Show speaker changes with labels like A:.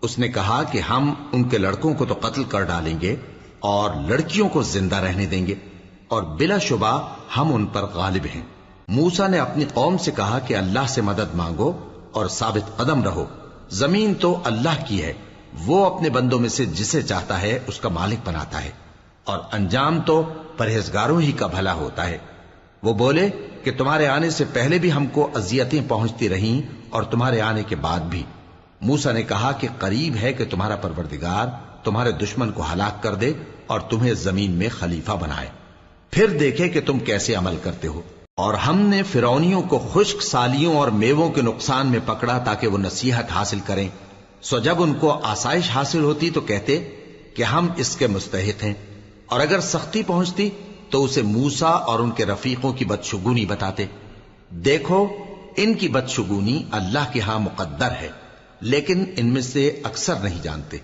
A: اس نے کہا کہ ہم ان کے لڑکوں کو تو قتل کر ڈالیں گے اور لڑکیوں کو زندہ رہنے دیں گے، اور بلا شبہ ہم ان پر غالب ہیں۔ موسیٰ نے اپنی قوم سے کہا کہ اللہ سے مدد مانگو اور ثابت قدم رہو، زمین تو اللہ کی ہے، وہ اپنے بندوں میں سے جسے چاہتا ہے اس کا مالک بناتا ہے، اور انجام تو پرہیزگاروں ہی کا بھلا ہوتا ہے۔ وہ بولے کہ تمہارے آنے سے پہلے بھی ہم کو اذیتیں پہنچتی رہیں اور تمہارے آنے کے بعد بھی۔ موسیٰ نے کہا کہ قریب ہے کہ تمہارا پروردگار تمہارے دشمن کو ہلاک کر دے اور تمہیں زمین میں خلیفہ بنائے، پھر دیکھے کہ تم کیسے عمل کرتے ہو۔ اور ہم نے فرعونیوں کو خشک سالیوں اور میووں کے نقصان میں پکڑا تاکہ وہ نصیحت حاصل کریں، سو جب ان کو آسائش حاصل ہوتی تو کہتے کہ ہم اس کے مستحق ہیں، اور اگر سختی پہنچتی تو اسے موسیٰ اور ان کے رفیقوں کی بدشگونی بتاتے۔ دیکھو ان کی بدشگونی اللہ کے ہاں مقدر ہے، لیکن ان میں سے اکثر نہیں جانتے۔